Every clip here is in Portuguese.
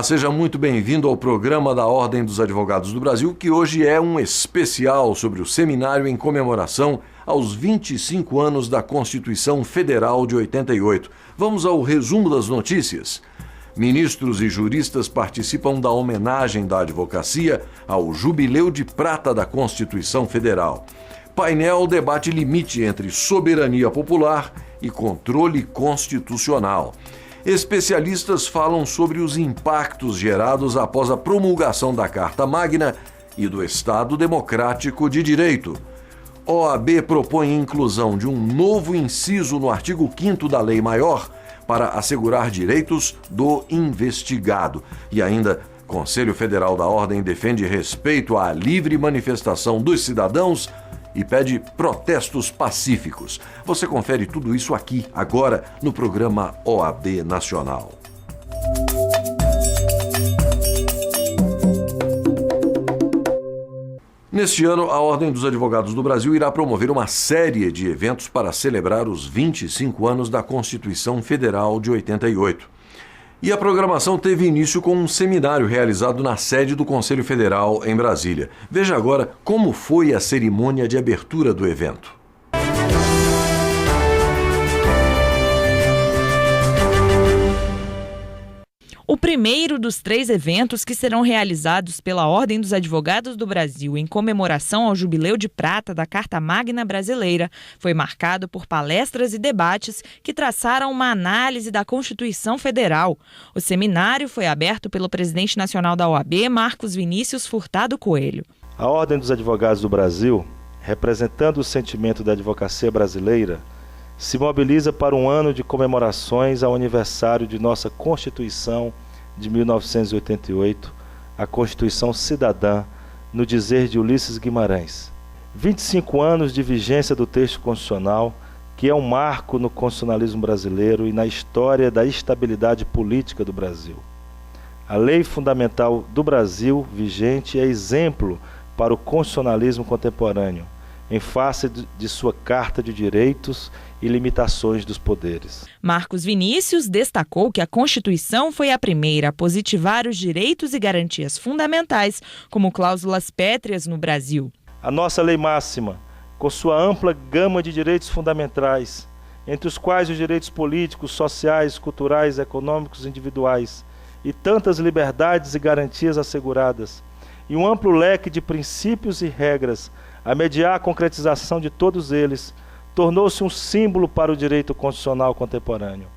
seja muito bem-vindo ao programa da Ordem dos Advogados do Brasil, que hoje é um especial sobre o seminário em comemoração aos 25 anos da Constituição Federal de 88. Vamos ao resumo das notícias. Ministros e juristas participam da homenagem da advocacia ao Jubileu de Prata da Constituição Federal. Painel debate limite entre soberania popular e controle constitucional. Especialistas falam sobre os impactos gerados após a promulgação da Carta Magna e do Estado Democrático de Direito. OAB propõe a inclusão de um novo inciso no artigo 5º da Lei Maior para assegurar direitos do investigado. E ainda, Conselho Federal da Ordem defende respeito à livre manifestação dos cidadãos e pede protestos pacíficos. Você confere tudo isso aqui, agora, no programa OAB Nacional. Neste ano, a Ordem dos Advogados do Brasil irá promover uma série de eventos para celebrar os 25 anos da Constituição Federal de 88. E a programação teve início com um seminário realizado na sede do Conselho Federal, em Brasília. Veja agora como foi a cerimônia de abertura do evento. O primeiro dos 3 eventos que serão realizados pela Ordem dos Advogados do Brasil em comemoração ao Jubileu de Prata da Carta Magna Brasileira foi marcado por palestras e debates que traçaram uma análise da Constituição Federal. O seminário foi aberto pelo presidente nacional da OAB, Marcos Vinícius Furtado Coelho. A Ordem dos Advogados do Brasil, representando o sentimento da advocacia brasileira, se mobiliza para um ano de comemorações ao aniversário de nossa Constituição de 1988, a Constituição Cidadã, no dizer de Ulisses Guimarães. 25 anos de vigência do texto constitucional, que é um marco no constitucionalismo brasileiro e na história da estabilidade política do Brasil. A Lei Fundamental do Brasil, vigente, é exemplo para o constitucionalismo contemporâneo, em face de sua Carta de Direitos e limitações dos poderes. Marcos Vinícius destacou que a Constituição foi a primeira a positivar os direitos e garantias fundamentais como cláusulas pétreas no Brasil. A nossa lei máxima, com sua ampla gama de direitos fundamentais, entre os quais os direitos políticos, sociais, culturais, econômicos, individuais, e tantas liberdades e garantias asseguradas, e um amplo leque de princípios e regras a mediar a concretização de todos eles, tornou-se um símbolo para o direito constitucional contemporâneo.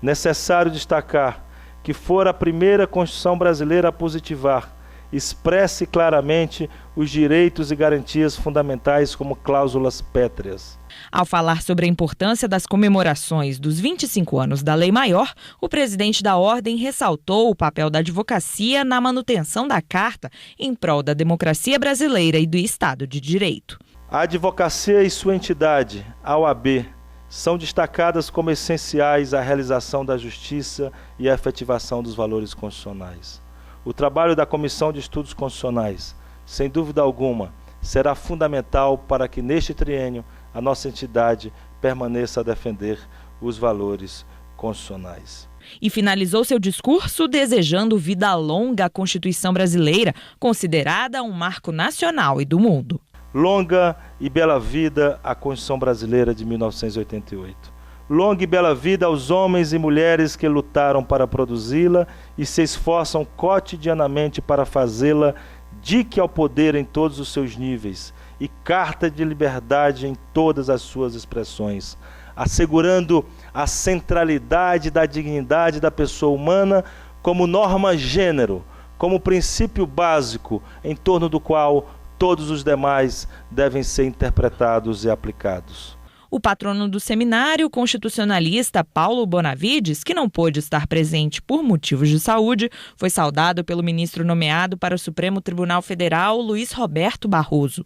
Necessário destacar que fora a primeira Constituição brasileira a positivar, expresse claramente os direitos e garantias fundamentais como cláusulas pétreas. Ao falar sobre a importância das comemorações dos 25 anos da Lei Maior, o presidente da Ordem ressaltou o papel da advocacia na manutenção da Carta em prol da democracia brasileira e do Estado de Direito. A advocacia e sua entidade, a OAB, são destacadas como essenciais à realização da justiça e à efetivação dos valores constitucionais. O trabalho da Comissão de Estudos Constitucionais, sem dúvida alguma, será fundamental para que neste triênio a nossa entidade permaneça a defender os valores constitucionais. E finalizou seu discurso desejando vida longa à Constituição brasileira, considerada um marco nacional e do mundo. Longa e bela vida à Constituição brasileira de 1988. Longa e bela vida aos homens e mulheres que lutaram para produzi-la e se esforçam cotidianamente para fazê-la dique ao poder em todos os seus níveis e carta de liberdade em todas as suas expressões, assegurando a centralidade da dignidade da pessoa humana como norma gênero, como princípio básico em torno do qual todos os demais devem ser interpretados e aplicados. O patrono do seminário, constitucionalista Paulo Bonavides, que não pôde estar presente por motivos de saúde, foi saudado pelo ministro nomeado para o Supremo Tribunal Federal, Luiz Roberto Barroso.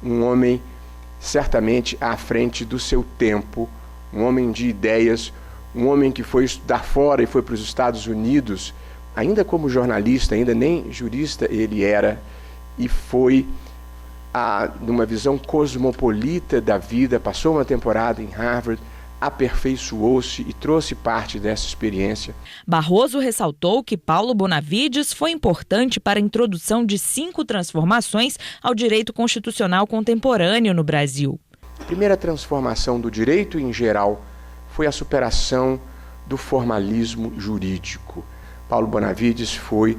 Um homem certamente à frente do seu tempo, um homem de ideias, um homem que foi estudar fora e foi para os Estados Unidos, ainda como jornalista, ainda nem jurista ele era, e foi numa visão cosmopolita da vida, passou uma temporada em Harvard, aperfeiçoou-se e trouxe parte dessa experiência. Barroso ressaltou que Paulo Bonavides foi importante para a introdução de 5 transformações ao direito constitucional contemporâneo no Brasil. A primeira transformação do direito em geral foi a superação do formalismo jurídico. Paulo Bonavides foi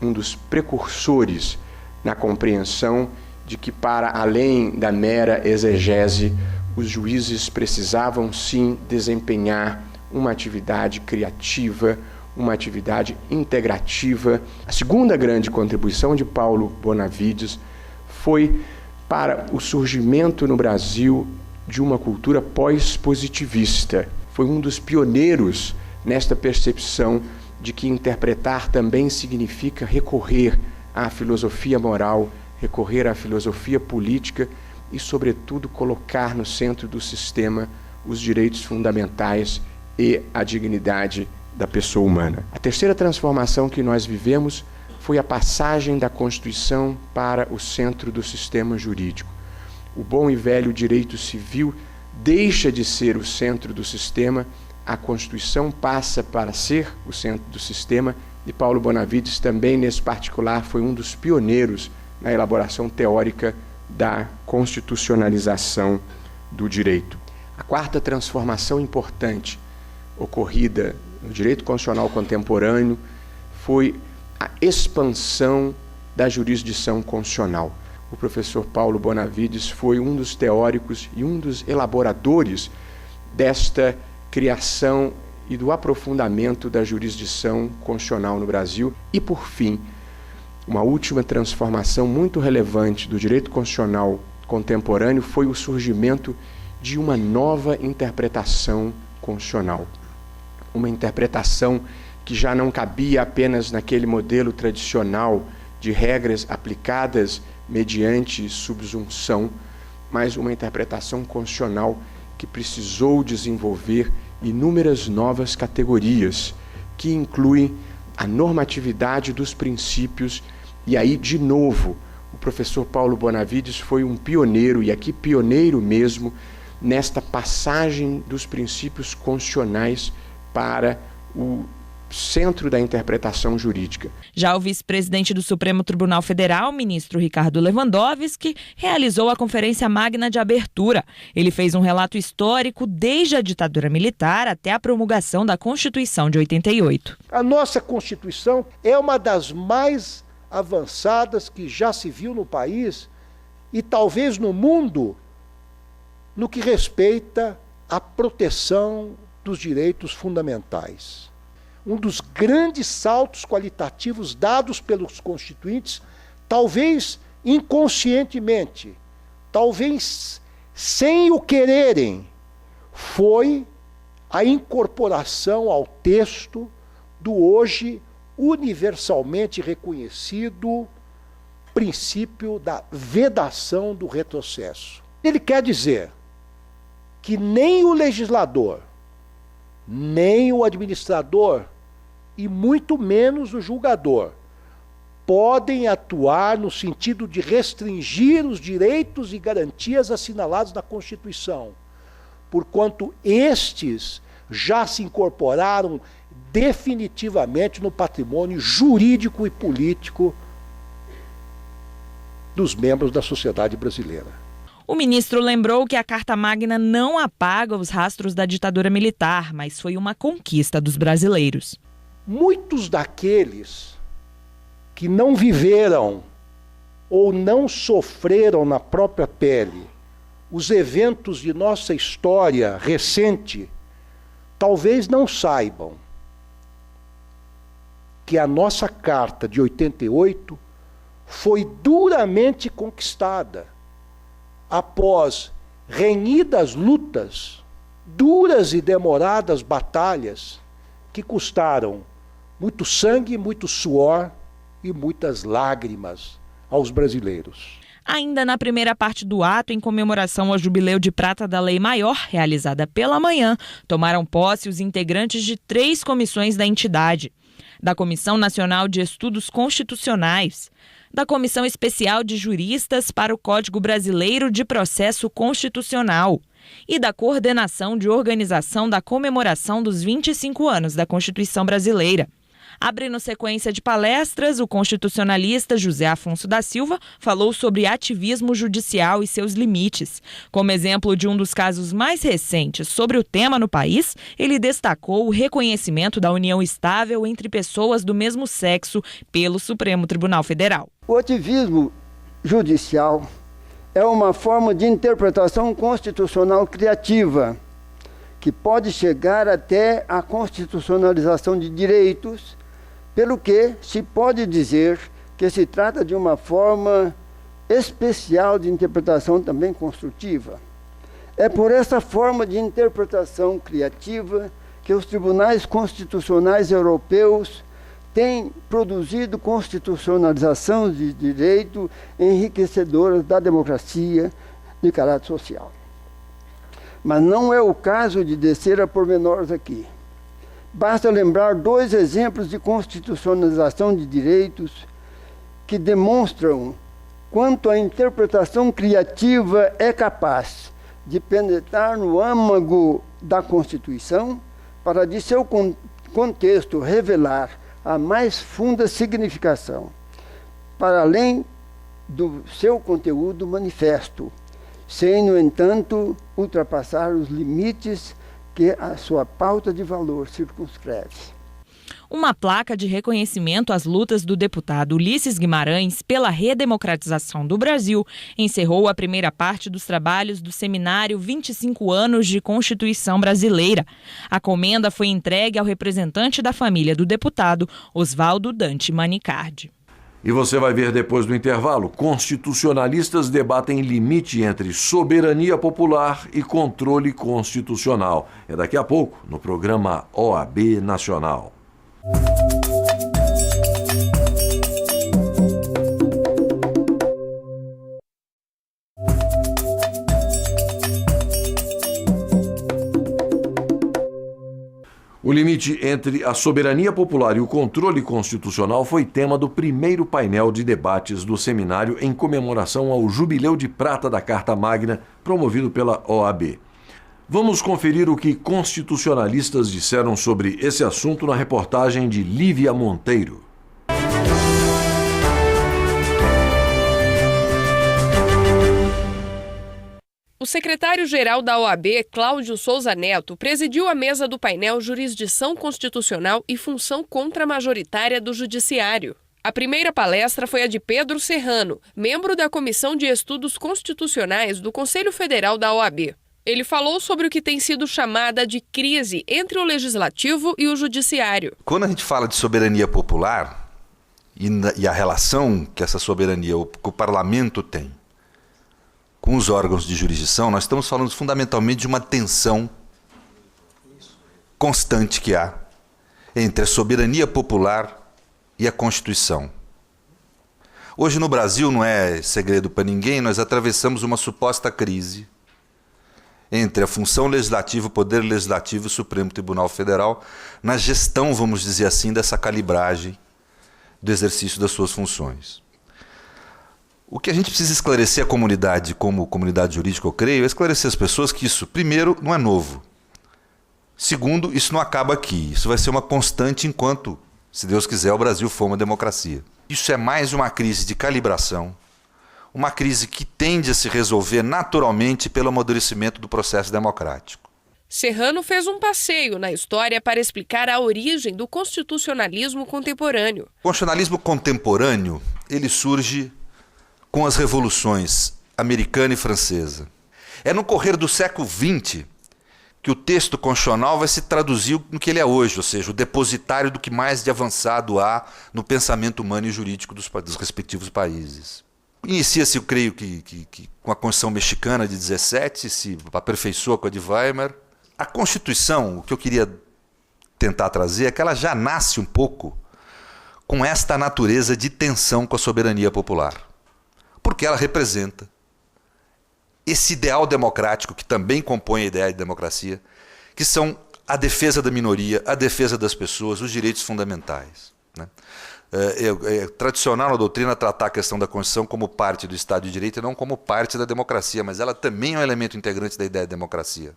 um dos precursores na compreensão de que, para além da mera exegese, os juízes precisavam sim desempenhar uma atividade criativa, uma atividade integrativa. A segunda grande contribuição de Paulo Bonavides foi para o surgimento no Brasil de uma cultura pós-positivista. Foi um dos pioneiros nesta percepção de que interpretar também significa recorrer à filosofia moral, recorrer à filosofia política e, sobretudo, colocar no centro do sistema os direitos fundamentais e a dignidade da pessoa humana. A terceira transformação que nós vivemos foi a passagem da Constituição para o centro do sistema jurídico. O bom e velho direito civil deixa de ser o centro do sistema, a Constituição passa para ser o centro do sistema, e Paulo Bonavides também, nesse particular, foi um dos pioneiros na elaboração teórica da constitucionalização do direito. A quarta transformação importante ocorrida no direito constitucional contemporâneo foi a expansão da jurisdição constitucional. O professor Paulo Bonavides foi um dos teóricos e um dos elaboradores desta criação e do aprofundamento da jurisdição constitucional no Brasil. E, por fim, uma última transformação muito relevante do direito constitucional contemporâneo foi o surgimento de uma nova interpretação constitucional. Uma interpretação que já não cabia apenas naquele modelo tradicional de regras aplicadas mediante subsunção, mas uma interpretação constitucional que precisou desenvolver inúmeras novas categorias, que incluem a normatividade dos princípios. E aí, de novo, o professor Paulo Bonavides foi um pioneiro, e aqui pioneiro mesmo, nesta passagem dos princípios constitucionais para o centro da interpretação jurídica. Já o vice-presidente do Supremo Tribunal Federal, ministro Ricardo Lewandowski, realizou a Conferência Magna de Abertura. Ele fez um relato histórico desde a ditadura militar até a promulgação da Constituição de 88. A nossa Constituição é uma das mais avançadas que já se viu no país e talvez no mundo, no que respeita à proteção dos direitos fundamentais. Um dos grandes saltos qualitativos dados pelos constituintes, talvez inconscientemente, talvez sem o quererem, foi a incorporação ao texto do hoje universalmente reconhecido princípio da vedação do retrocesso. Ele quer dizer que nem o legislador, nem o administrador e muito menos o julgador podem atuar no sentido de restringir os direitos e garantias assinalados na Constituição, porquanto estes já se incorporaram definitivamente no patrimônio jurídico e político dos membros da sociedade brasileira. O ministro lembrou que a Carta Magna não apaga os rastros da ditadura militar, mas foi uma conquista dos brasileiros. Muitos daqueles que não viveram ou não sofreram na própria pele os eventos de nossa história recente, talvez não saibam que a nossa Carta de 88 foi duramente conquistada após renhidas lutas, duras e demoradas batalhas que custaram muito sangue, muito suor e muitas lágrimas aos brasileiros. Ainda na primeira parte do ato, em comemoração ao Jubileu de Prata da Lei Maior, realizada pela manhã, tomaram posse os integrantes de 3 comissões da entidade: da Comissão Nacional de Estudos Constitucionais, da Comissão Especial de Juristas para o Código Brasileiro de Processo Constitucional e da coordenação de organização da comemoração dos 25 anos da Constituição Brasileira. Abrindo sequência de palestras, o constitucionalista José Afonso da Silva falou sobre ativismo judicial e seus limites. Como exemplo de um dos casos mais recentes sobre o tema no país, ele destacou o reconhecimento da união estável entre pessoas do mesmo sexo pelo Supremo Tribunal Federal. O ativismo judicial é uma forma de interpretação constitucional criativa, que pode chegar até a constitucionalização de direitos, pelo que se pode dizer que se trata de uma forma especial de interpretação também construtiva. É por essa forma de interpretação criativa que os tribunais constitucionais europeus têm produzido constitucionalização de direito enriquecedoras da democracia de caráter social. Mas não é o caso de descer a pormenores aqui. Basta lembrar 2 exemplos de constitucionalização de direitos que demonstram quanto a interpretação criativa é capaz de penetrar no âmago da Constituição para, de seu contexto, revelar a mais funda significação, para além do seu conteúdo manifesto, sem, no entanto, ultrapassar os limites que a sua pauta de valor circunscreve. Uma placa de reconhecimento às lutas do deputado Ulisses Guimarães pela redemocratização do Brasil encerrou a primeira parte dos trabalhos do seminário 25 anos de Constituição Brasileira. A comenda foi entregue ao representante da família do deputado, Oswaldo Dante Manicardi. E você vai ver depois do intervalo, constitucionalistas debatem limite entre soberania popular e controle constitucional. É daqui a pouco, no programa OAB Nacional. O limite entre a soberania popular e o controle constitucional foi tema do primeiro painel de debates do seminário em comemoração ao Jubileu de Prata da Carta Magna, promovido pela OAB. Vamos conferir o que constitucionalistas disseram sobre esse assunto na reportagem de Lívia Monteiro. O secretário-geral da OAB, Cláudio Souza Neto, presidiu a mesa do painel Jurisdição Constitucional e Função Contramajoritária do Judiciário. A primeira palestra foi a de Pedro Serrano, membro da Comissão de Estudos Constitucionais do Conselho Federal da OAB. Ele falou sobre o que tem sido chamada de crise entre o Legislativo e o Judiciário. Quando a gente fala de soberania popular e a relação que essa soberania, que o Parlamento tem com os órgãos de jurisdição, nós estamos falando fundamentalmente de uma tensão constante que há entre a soberania popular e a Constituição. Hoje no Brasil, não é segredo para ninguém, nós atravessamos uma suposta crise entre a função legislativa, o poder legislativo e o Supremo Tribunal Federal na gestão, vamos dizer assim, dessa calibragem do exercício das suas funções. O que a gente precisa esclarecer a comunidade, como comunidade jurídica, eu creio, é esclarecer as pessoas que isso, primeiro, não é novo. Segundo, isso não acaba aqui. Isso vai ser uma constante enquanto, se Deus quiser, o Brasil for uma democracia. Isso é mais uma crise de calibração, uma crise que tende a se resolver naturalmente pelo amadurecimento do processo democrático. Serrano fez um passeio na história para explicar a origem do constitucionalismo contemporâneo. O constitucionalismo contemporâneo, ele surge com as revoluções americana e francesa. É no correr do século XX que o texto constitucional vai se traduzir no que ele é hoje, ou seja, o depositário do que mais de avançado há no pensamento humano e jurídico dos respectivos países. Inicia-se, eu creio que com a Constituição Mexicana de 17, se aperfeiçoa com a de Weimar. A Constituição, o que eu queria tentar trazer é que ela já nasce um pouco com esta natureza de tensão com a soberania popular. Porque ela representa esse ideal democrático que também compõe a ideia de democracia, que são a defesa da minoria, a defesa das pessoas, os direitos fundamentais, né? É tradicional na doutrina tratar a questão da Constituição como parte do Estado de Direito e não como parte da democracia, mas ela também é um elemento integrante da ideia de democracia.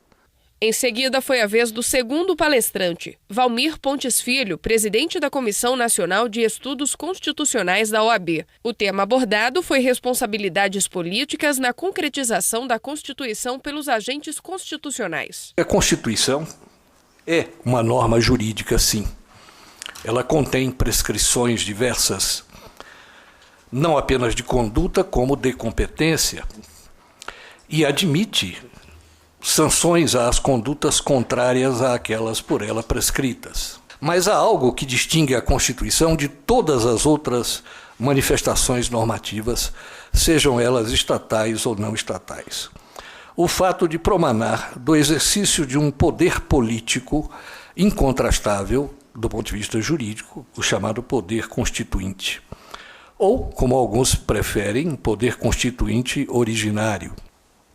Em seguida, foi a vez do segundo palestrante, Valmir Pontes Filho, presidente da Comissão Nacional de Estudos Constitucionais da OAB. O tema abordado foi responsabilidades políticas na concretização da Constituição pelos agentes constitucionais. A Constituição é uma norma jurídica, sim. Ela contém prescrições diversas, não apenas de conduta, como de competência, e admite sanções às condutas contrárias àquelas por ela prescritas. Mas há algo que distingue a Constituição de todas as outras manifestações normativas, sejam elas estatais ou não estatais. O fato de promanar do exercício de um poder político incontrastável, do ponto de vista jurídico, o chamado poder constituinte. Ou, como alguns preferem, poder constituinte originário.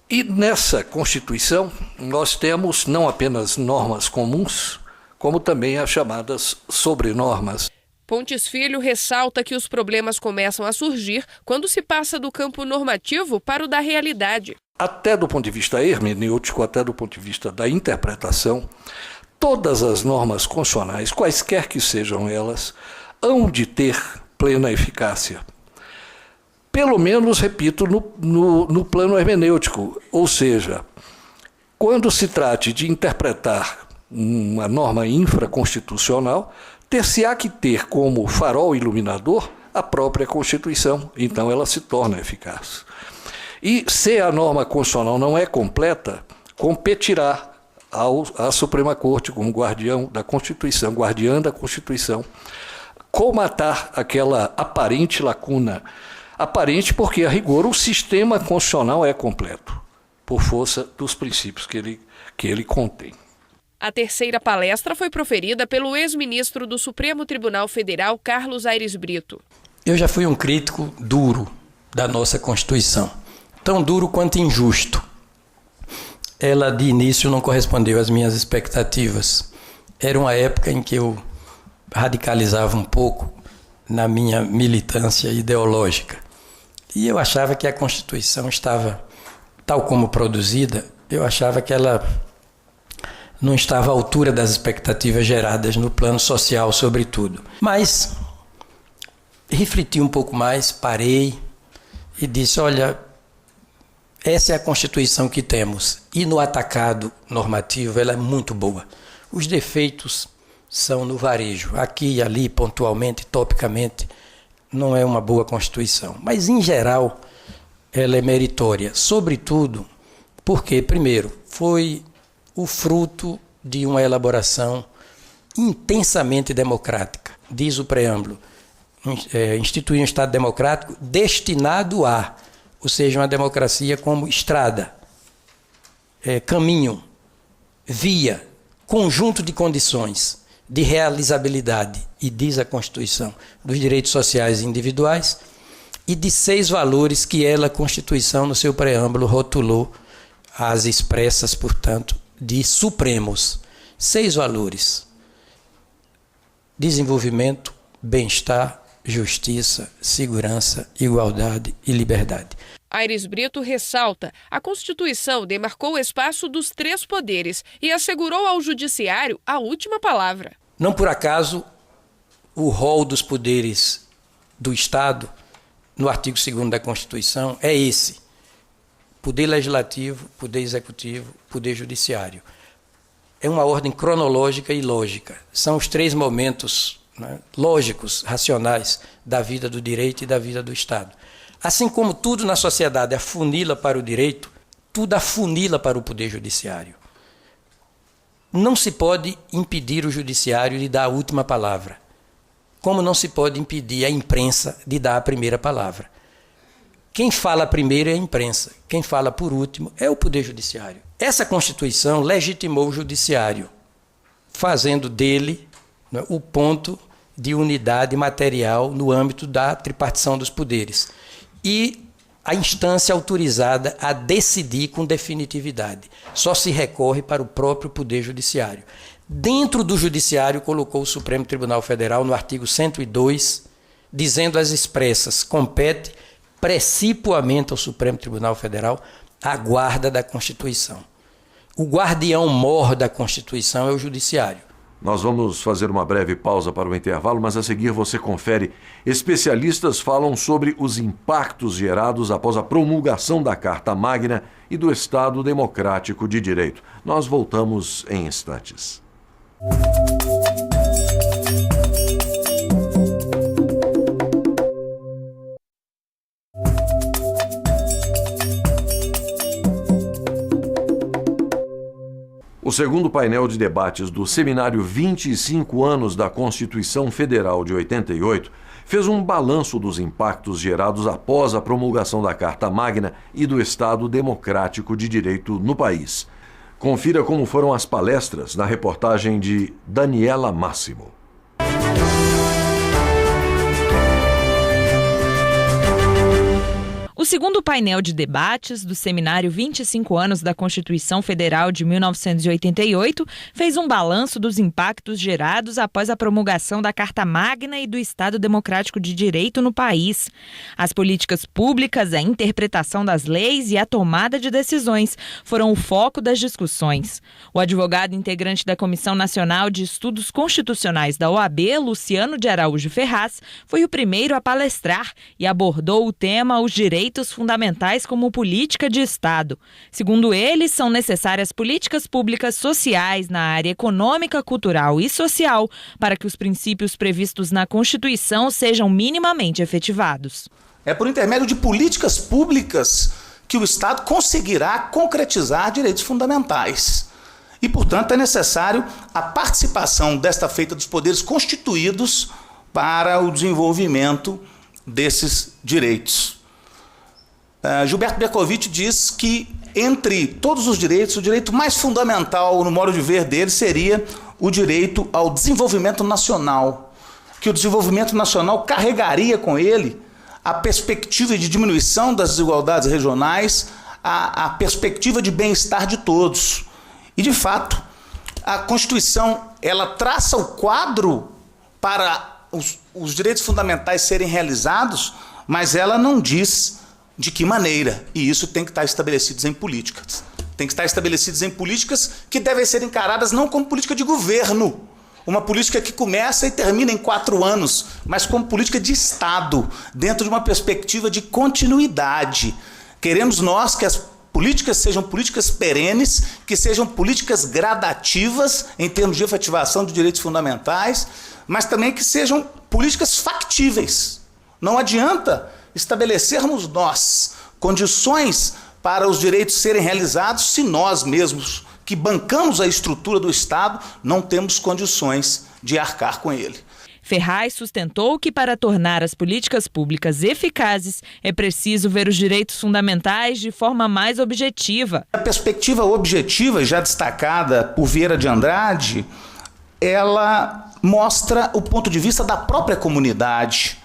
E nessa Constituição nós temos não apenas normas comuns, como também as chamadas sobrenormas. Pontes Filho ressalta que os problemas começam a surgir quando se passa do campo normativo para o da realidade. Até do ponto de vista hermenêutico, até do ponto de vista da interpretação, todas as normas constitucionais, quaisquer que sejam elas, hão de ter plena eficácia. Pelo menos, repito, no plano hermenêutico, ou seja, quando se trate de interpretar uma norma infraconstitucional, ter-se-á que ter como farol iluminador a própria Constituição, então ela se torna eficaz. E se a norma constitucional não é completa, competirá à Suprema Corte como guardião da Constituição, guardiã da Constituição, colmatar aquela aparente lacuna. Aparente porque, a rigor, o sistema constitucional é completo, por força dos princípios que ele contém. A terceira palestra foi proferida pelo ex-ministro do Supremo Tribunal Federal, Carlos Aires Brito. Eu já fui um crítico duro da nossa Constituição, tão duro quanto injusto. Ela, de início, não correspondeu às minhas expectativas. Era uma época em que eu radicalizava um pouco na minha militância ideológica. E eu achava que a Constituição estava, tal como produzida, eu achava que ela não estava à altura das expectativas geradas no plano social, sobretudo. Mas refleti um pouco mais, parei e disse, olha, essa é a Constituição que temos. E no atacado normativo ela é muito boa. Os defeitos são no varejo. Aqui e ali, pontualmente, topicamente, não é uma boa Constituição. Mas, em geral, ela é meritória. Sobretudo porque, primeiro, foi o fruto de uma elaboração intensamente democrática. Diz o preâmbulo, instituir um Estado democrático destinado a, ou seja, uma democracia como estrada, caminho, via, conjunto de condições de realizabilidade, e diz a Constituição, dos direitos sociais individuais e de 6 valores que ela, a Constituição, no seu preâmbulo, rotulou às expressas, portanto, de supremos. 6 valores: desenvolvimento, bem-estar, justiça, segurança, igualdade e liberdade. Aires Brito ressalta: a Constituição demarcou o espaço dos 3 poderes e assegurou ao Judiciário a última palavra. Não por acaso, o rol dos poderes do Estado, no artigo 2º da Constituição, é esse: poder legislativo, poder executivo, poder judiciário. É uma ordem cronológica e lógica. São os 3 momentos, né, lógicos, racionais, da vida do direito e da vida do Estado. Assim como tudo na sociedade afunila para o direito, tudo afunila para o poder judiciário. Não se pode impedir o judiciário de dar a última palavra, como não se pode impedir a imprensa de dar a primeira palavra. Quem fala primeiro é a imprensa, quem fala por último é o poder judiciário. Essa Constituição legitimou o judiciário, fazendo dele, né, o ponto de unidade material no âmbito da tripartição dos poderes e a instância autorizada a decidir com definitividade. Só se recorre para o próprio Poder Judiciário. Dentro do Judiciário, colocou o Supremo Tribunal Federal, no artigo 102, dizendo as expressas, compete precipuamente ao Supremo Tribunal Federal a guarda da Constituição. O guardião-mor da Constituição é o Judiciário. Nós vamos fazer uma breve pausa para o intervalo, mas a seguir você confere. Especialistas falam sobre os impactos gerados após a promulgação da Carta Magna e do Estado Democrático de Direito. Nós voltamos em instantes. O segundo painel de debates do seminário 25 anos da Constituição Federal de 88 fez um balanço dos impactos gerados após a promulgação da Carta Magna e do Estado Democrático de Direito no país. Confira como foram as palestras na reportagem de Daniela Máximo. O segundo painel de debates do seminário 25 anos da Constituição Federal de 1988 fez um balanço dos impactos gerados após a promulgação da Carta Magna e do Estado Democrático de Direito no país. As políticas públicas, a interpretação das leis e a tomada de decisões foram o foco das discussões. O advogado integrante da Comissão Nacional de Estudos Constitucionais da OAB, Luciano de Araújo Ferraz, foi o primeiro a palestrar e abordou o tema Os Direitos Fundamentais como Política de Estado. Segundo ele, são necessárias políticas públicas sociais na área econômica, cultural e social para que os princípios previstos na Constituição sejam minimamente efetivados. É por intermédio de políticas públicas que o Estado conseguirá concretizar direitos fundamentais. E, portanto, é necessário a participação desta feita dos poderes constituídos para o desenvolvimento desses direitos. Gilberto Bercovitch diz que, entre todos os direitos, o direito mais fundamental, no modo de ver dele, seria o direito ao desenvolvimento nacional, que o desenvolvimento nacional carregaria com ele a perspectiva de diminuição das desigualdades regionais, a perspectiva de bem-estar de todos. E, de fato, a Constituição ela traça o quadro para os direitos fundamentais serem realizados, mas ela não diz de que maneira, e isso tem que estar estabelecido em políticas. Tem que estar estabelecidos em políticas que devem ser encaradas não como política de governo, uma política que começa e termina em 4 anos, mas como política de Estado, dentro de uma perspectiva de continuidade. Queremos nós que as políticas sejam políticas perenes, que sejam políticas gradativas em termos de efetivação de direitos fundamentais, mas também que sejam políticas factíveis. Não adianta estabelecermos nós condições para os direitos serem realizados se nós mesmos, que bancamos a estrutura do Estado, não temos condições de arcar com ele. Ferraz sustentou que, para tornar as políticas públicas eficazes, é preciso ver os direitos fundamentais de forma mais objetiva. A perspectiva objetiva, já destacada por Vieira de Andrade, ela mostra o ponto de vista da própria comunidade,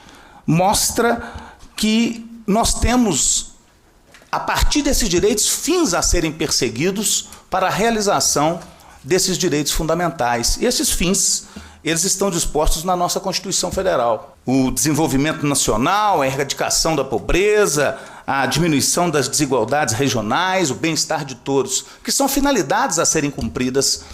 mostra que nós temos, a partir desses direitos, fins a serem perseguidos para a realização desses direitos fundamentais. E esses fins, eles estão dispostos na nossa Constituição Federal. O desenvolvimento nacional, a erradicação da pobreza, a diminuição das desigualdades regionais, o bem-estar de todos, que são finalidades a serem cumpridas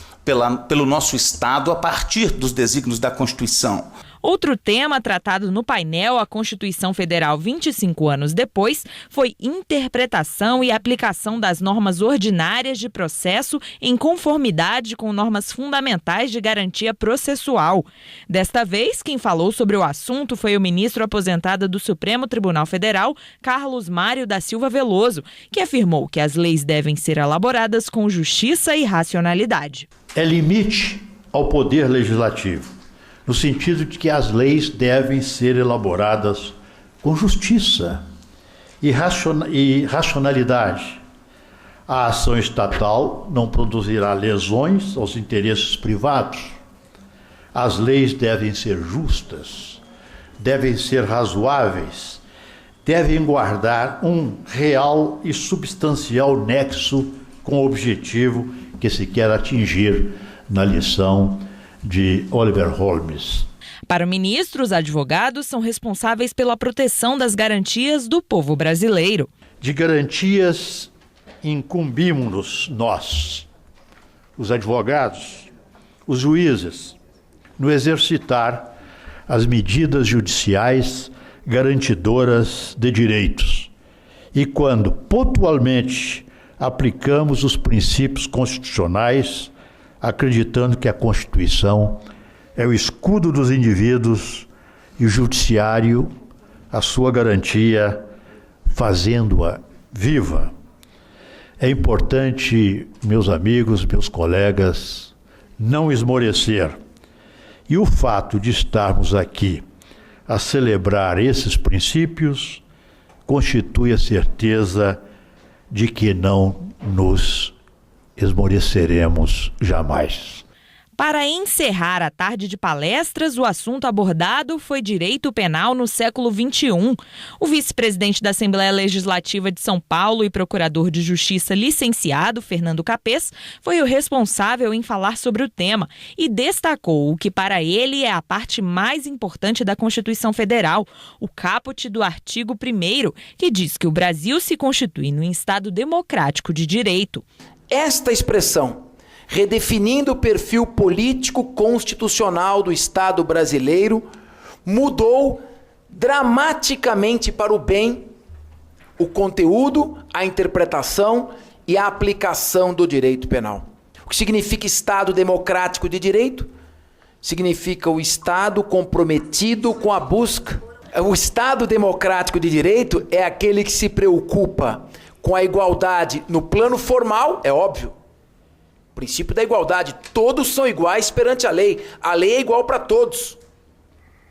pelo nosso Estado a partir dos desígnios da Constituição. Outro tema tratado no painel A Constituição Federal 25 anos depois foi interpretação e aplicação das normas ordinárias de processo em conformidade com normas fundamentais de garantia processual. Desta vez, quem falou sobre o assunto foi o ministro aposentado do Supremo Tribunal Federal, Carlos Mário da Silva Veloso, que afirmou que as leis devem ser elaboradas com justiça e racionalidade. É limite ao poder legislativo, no sentido de que as leis devem ser elaboradas com justiça e racionalidade. A ação estatal não produzirá lesões aos interesses privados. As leis devem ser justas, devem ser razoáveis, devem guardar um real e substancial nexo com o objetivo que se quer atingir na lição de Oliver Holmes. Para o ministro, os advogados são responsáveis pela proteção das garantias do povo brasileiro. De garantias incumbimos-nos nós, os advogados, os juízes, no exercitar as medidas judiciais garantidoras de direitos. E quando pontualmente aplicamos os princípios constitucionais, acreditando que a Constituição é o escudo dos indivíduos e o judiciário a sua garantia, fazendo-a viva. É importante, meus amigos, meus colegas, não esmorecer. E o fato de estarmos aqui a celebrar esses princípios constitui a certeza de que não nos esmoreceremos jamais. Para encerrar a tarde de palestras, o assunto abordado foi direito penal no século XXI. O vice-presidente da Assembleia Legislativa de São Paulo e procurador de Justiça licenciado, Fernando Capês, foi o responsável em falar sobre o tema e destacou o que para ele é a parte mais importante da Constituição Federal, o caput do artigo 1º, que diz que o Brasil se constitui num Estado democrático de direito. Esta expressão, redefinindo o perfil político constitucional do Estado brasileiro, mudou dramaticamente para o bem o conteúdo, a interpretação e a aplicação do direito penal. O que significa Estado democrático de direito? Significa o Estado comprometido com a busca. O Estado democrático de direito é aquele que se preocupa com a igualdade no plano formal, é óbvio. O princípio da igualdade, todos são iguais perante a lei é igual para todos.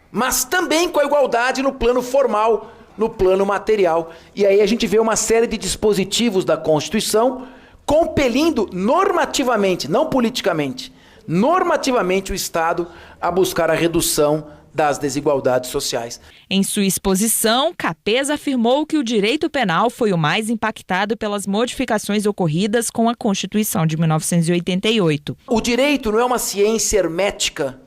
Mas também com a igualdade no plano formal, no plano material. E aí a gente vê uma série de dispositivos da Constituição compelindo normativamente, não politicamente, normativamente o Estado a buscar a redução das desigualdades sociais. Em sua exposição, Capês afirmou que o direito penal foi o mais impactado pelas modificações ocorridas com a Constituição de 1988. O direito não é uma ciência hermética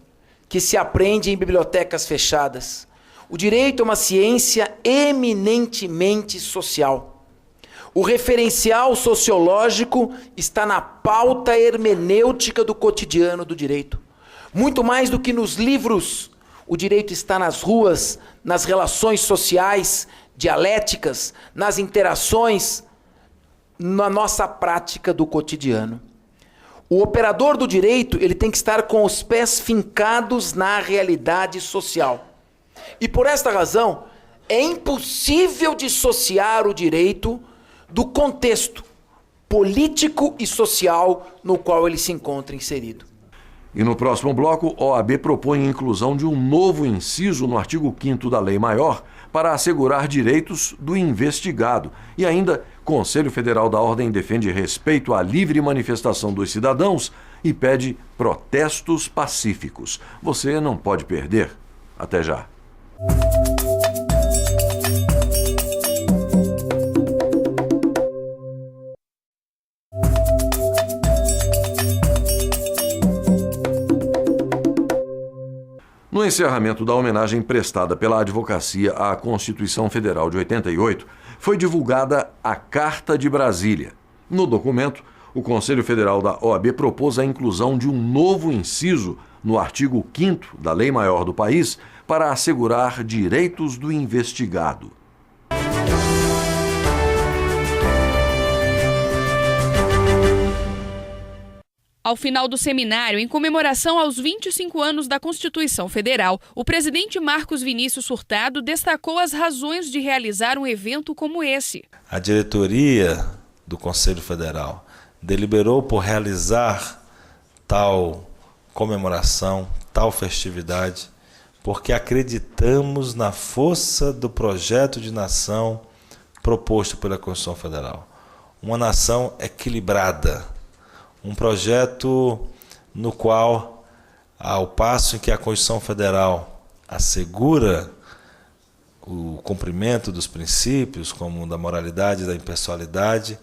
que se aprende em bibliotecas fechadas. O direito é uma ciência eminentemente social. O referencial sociológico está na pauta hermenêutica do cotidiano do direito. Muito mais do que nos livros, o direito está nas ruas, nas relações sociais, dialéticas, nas interações, na nossa prática do cotidiano. O operador do direito, ele tem que estar com os pés fincados na realidade social. E por esta razão, é impossível dissociar o direito do contexto político e social no qual ele se encontra inserido. E no próximo bloco, a OAB propõe a inclusão de um novo inciso no artigo 5º da Lei Maior para assegurar direitos do investigado. E ainda, Conselho Federal da Ordem defende respeito à livre manifestação dos cidadãos e pede protestos pacíficos. Você não pode perder. Até já. No encerramento da homenagem prestada pela Advocacia à Constituição Federal de 88, foi divulgada a Carta de Brasília. No documento, o Conselho Federal da OAB propôs a inclusão de um novo inciso no artigo 5º da Lei Maior do país para assegurar direitos do investigado. Ao final do seminário, em comemoração aos 25 anos da Constituição Federal, o presidente Marcos Vinícius Hurtado destacou as razões de realizar um evento como esse. A diretoria do Conselho Federal deliberou por realizar tal comemoração, tal festividade, porque acreditamos na força do projeto de nação proposto pela Constituição Federal. Uma nação equilibrada. Um projeto no qual, ao passo em que a Constituição Federal assegura o cumprimento dos princípios, como da moralidade e da impessoalidade,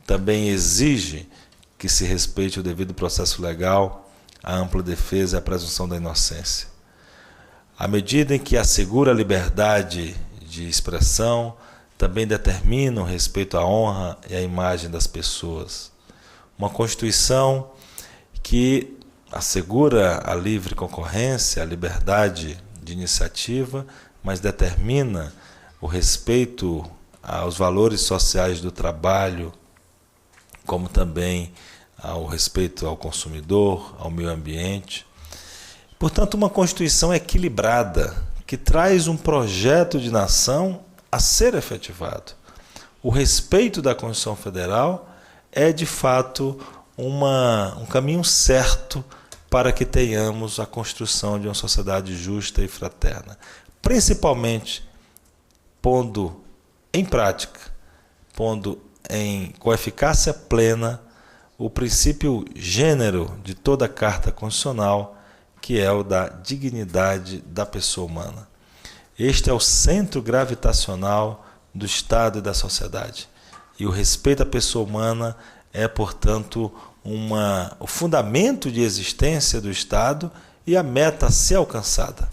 também exige que se respeite o devido processo legal, a ampla defesa e a presunção da inocência. À medida em que assegura a liberdade de expressão, também determina o respeito à honra e à imagem das pessoas. Uma Constituição que assegura a livre concorrência, a liberdade de iniciativa, mas determina o respeito aos valores sociais do trabalho, como também ao respeito ao consumidor, ao meio ambiente. Portanto, uma Constituição equilibrada, que traz um projeto de nação a ser efetivado. O respeito da Constituição Federal é, de fato, um caminho certo para que tenhamos a construção de uma sociedade justa e fraterna, principalmente pondo em prática, com eficácia plena, o princípio gênero de toda a Carta Constitucional, que é o da dignidade da pessoa humana. Este é o centro gravitacional do Estado e da sociedade. E o respeito à pessoa humana é, portanto, o fundamento de existência do Estado e a meta a ser alcançada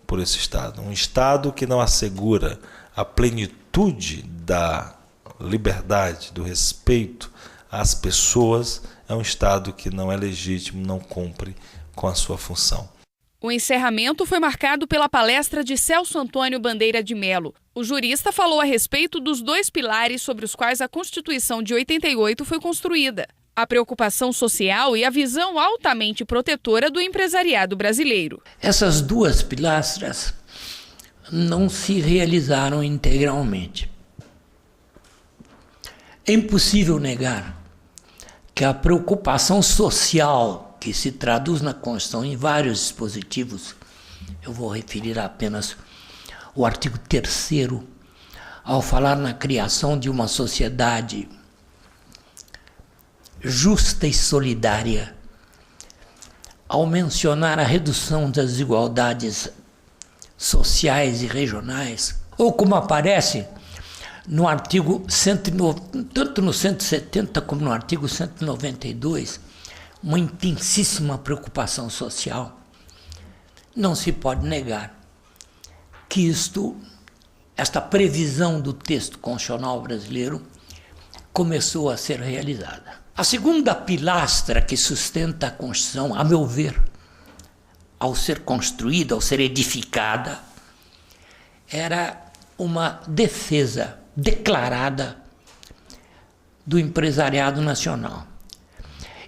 por esse Estado. Um Estado que não assegura a plenitude da liberdade, do respeito às pessoas, é um Estado que não é legítimo, não cumpre com a sua função. O encerramento foi marcado pela palestra de Celso Antônio Bandeira de Mello. O jurista falou a respeito dos 2 pilares sobre os quais a Constituição de 88 foi construída: a preocupação social e a visão altamente protetora do empresariado brasileiro. Essas 2 pilastras não se realizaram integralmente. É impossível negar que a preocupação social, que se traduz na Constituição em vários dispositivos, eu vou referir apenas o artigo 3º, ao falar na criação de uma sociedade justa e solidária, ao mencionar a redução das desigualdades sociais e regionais, ou como aparece no artigo tanto no 170 como no artigo 192, uma intensíssima preocupação social. Não se pode negar que esta previsão do texto constitucional brasileiro começou a ser realizada. A segunda pilastra que sustenta a Constituição, a meu ver, ao ser construída, ao ser edificada, era uma defesa declarada do empresariado nacional.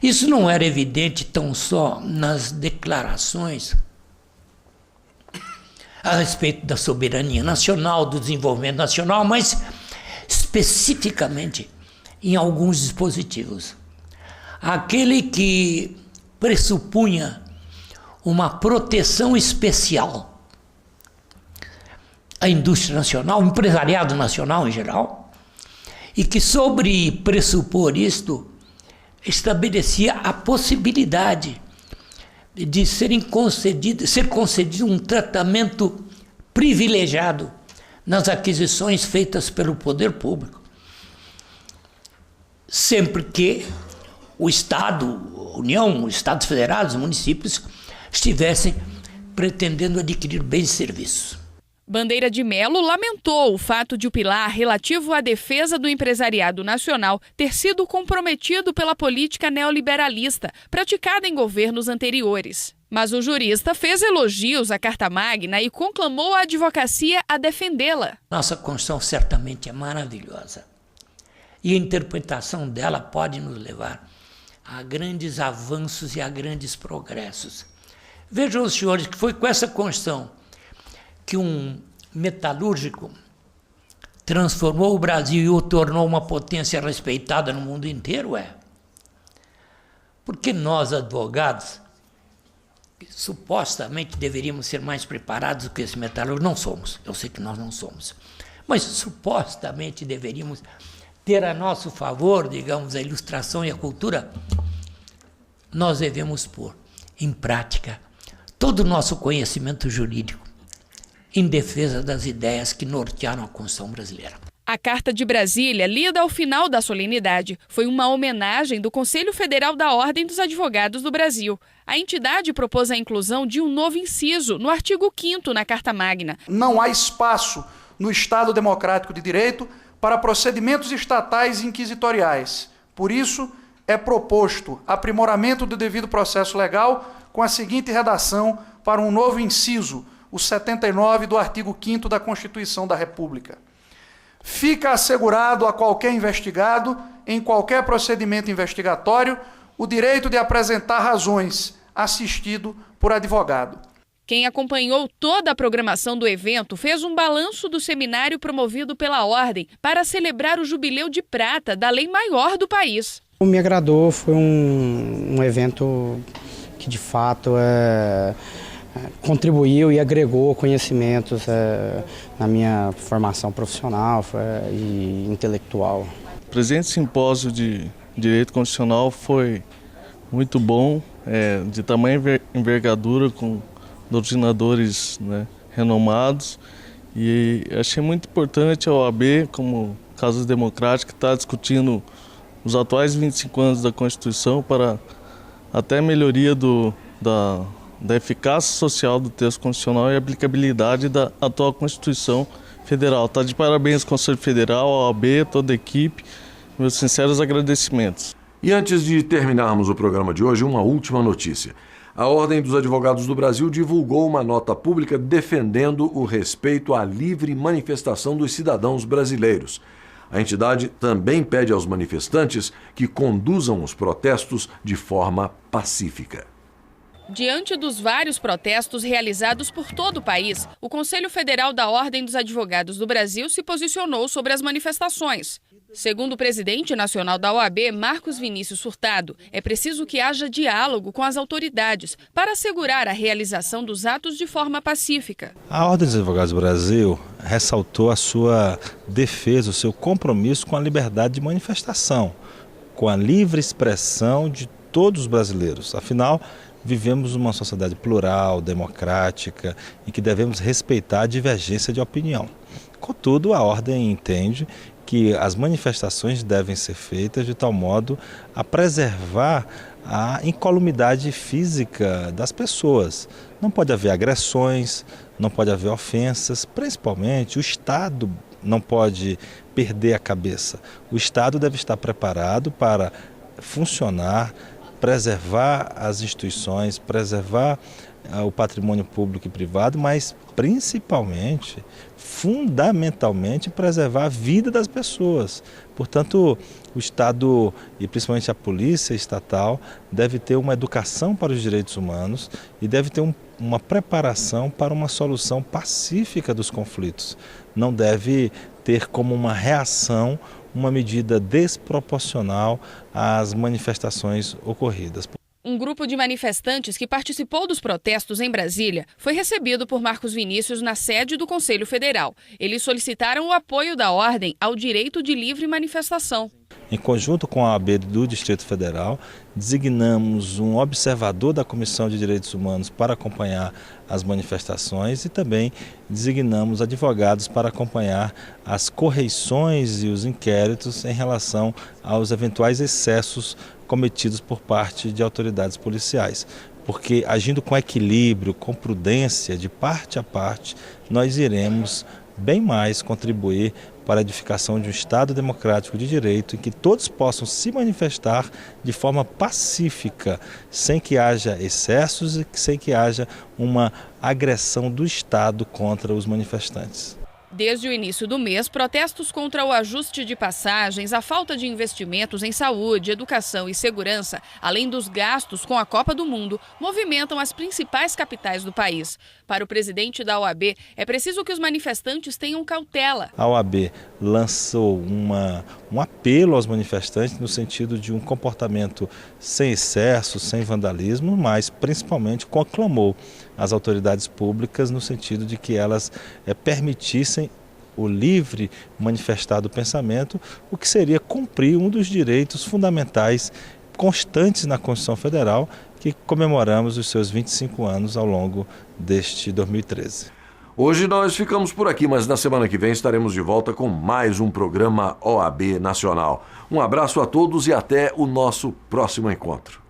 Isso não era evidente tão só nas declarações a respeito da soberania nacional, do desenvolvimento nacional, mas especificamente em alguns dispositivos. Aquele que pressupunha uma proteção especial à indústria nacional, ao empresariado nacional em geral, e que, sobre pressupor isto, estabelecia a possibilidade de ser concedido um tratamento privilegiado nas aquisições feitas pelo poder público, sempre que o Estado, a União, os Estados Federados, os municípios estivessem pretendendo adquirir bens e serviços. Bandeira de Mello lamentou o fato de o pilar relativo à defesa do empresariado nacional ter sido comprometido pela política neoliberalista praticada em governos anteriores. Mas o jurista fez elogios à Carta Magna e conclamou a advocacia a defendê-la. Nossa Constituição certamente é maravilhosa e a interpretação dela pode nos levar a grandes avanços e a grandes progressos. Vejam os senhores que foi com essa Constituição que um metalúrgico transformou o Brasil e o tornou uma potência respeitada no mundo inteiro, Porque nós, advogados, supostamente deveríamos ser mais preparados do que esse metalúrgico, não somos, eu sei que nós não somos, mas supostamente deveríamos ter a nosso favor, digamos, a ilustração e a cultura. Nós devemos pôr em prática todo o nosso conhecimento jurídico em defesa das ideias que nortearam a Constituição brasileira. A Carta de Brasília, lida ao final da solenidade, foi uma homenagem do Conselho Federal da Ordem dos Advogados do Brasil. A entidade propôs a inclusão de um novo inciso no artigo 5º na Carta Magna. Não há espaço no Estado Democrático de Direito para procedimentos estatais inquisitoriais. Por isso, é proposto aprimoramento do devido processo legal com a seguinte redação para um novo inciso, o 79 do artigo 5º da Constituição da República. Fica assegurado a qualquer investigado, em qualquer procedimento investigatório, o direito de apresentar razões, assistido por advogado. Quem acompanhou toda a programação do evento fez um balanço do seminário promovido pela Ordem para celebrar o Jubileu de Prata da lei maior do país. Me agradou, foi um evento que de fato contribuiu e agregou conhecimentos na minha formação profissional e intelectual. O presente simpósio de Direito Constitucional foi muito bom, de tamanha envergadura, com doutrinadores, renomados, e achei muito importante a OAB, como Casa Democrática, estar discutindo os atuais 25 anos da Constituição para até a melhoria da eficácia social do texto constitucional e aplicabilidade da atual Constituição Federal. Está de parabéns, Conselho Federal, a OAB, toda a equipe, meus sinceros agradecimentos. E antes de terminarmos o programa de hoje, uma última notícia. A Ordem dos Advogados do Brasil divulgou uma nota pública defendendo o respeito à livre manifestação dos cidadãos brasileiros. A entidade também pede aos manifestantes que conduzam os protestos de forma pacífica. Diante dos vários protestos realizados por todo o país, o Conselho Federal da Ordem dos Advogados do Brasil se posicionou sobre as manifestações. Segundo o presidente nacional da OAB, Marcos Vinícius Furtado, é preciso que haja diálogo com as autoridades para assegurar a realização dos atos de forma pacífica. A Ordem dos Advogados do Brasil ressaltou a sua defesa, o seu compromisso com a liberdade de manifestação, com a livre expressão de todos os brasileiros. Afinal, vivemos uma sociedade plural, democrática, em que devemos respeitar a divergência de opinião. Contudo, a Ordem entende que as manifestações devem ser feitas de tal modo a preservar a incolumidade física das pessoas. Não pode haver agressões, não pode haver ofensas, principalmente o Estado não pode perder a cabeça. O Estado deve estar preparado para funcionar, preservar as instituições, preservar o patrimônio público e privado, mas principalmente, fundamentalmente, preservar a vida das pessoas. Portanto, o Estado e principalmente a Polícia Estatal deve ter uma educação para os direitos humanos e deve ter uma preparação para uma solução pacífica dos conflitos. Não deve ter como uma reação uma medida desproporcional às manifestações ocorridas. Um grupo de manifestantes que participou dos protestos em Brasília foi recebido por Marcos Vinícius na sede do Conselho Federal. Eles solicitaram o apoio da Ordem ao direito de livre manifestação. Em conjunto com a OAB do Distrito Federal, designamos um observador da Comissão de Direitos Humanos para acompanhar as manifestações e também designamos advogados para acompanhar as correições e os inquéritos em relação aos eventuais excessos cometidos por parte de autoridades policiais. Porque agindo com equilíbrio, com prudência, de parte a parte, nós iremos bem mais contribuir para a edificação de um Estado democrático de direito em que todos possam se manifestar de forma pacífica, sem que haja excessos e sem que haja uma agressão do Estado contra os manifestantes. Desde o início do mês, protestos contra o ajuste de passagens, a falta de investimentos em saúde, educação e segurança, além dos gastos com a Copa do Mundo, movimentam as principais capitais do país. Para o presidente da OAB, é preciso que os manifestantes tenham cautela. A OAB lançou um apelo aos manifestantes no sentido de um comportamento sem excesso, sem vandalismo, mas principalmente conclamou as autoridades públicas no sentido de que elas permitissem o livre manifestar do pensamento, o que seria cumprir um dos direitos fundamentais constantes na Constituição Federal, que comemoramos os seus 25 anos ao longo deste 2013. Hoje nós ficamos por aqui, mas na semana que vem estaremos de volta com mais um programa OAB Nacional. Um abraço a todos e até o nosso próximo encontro.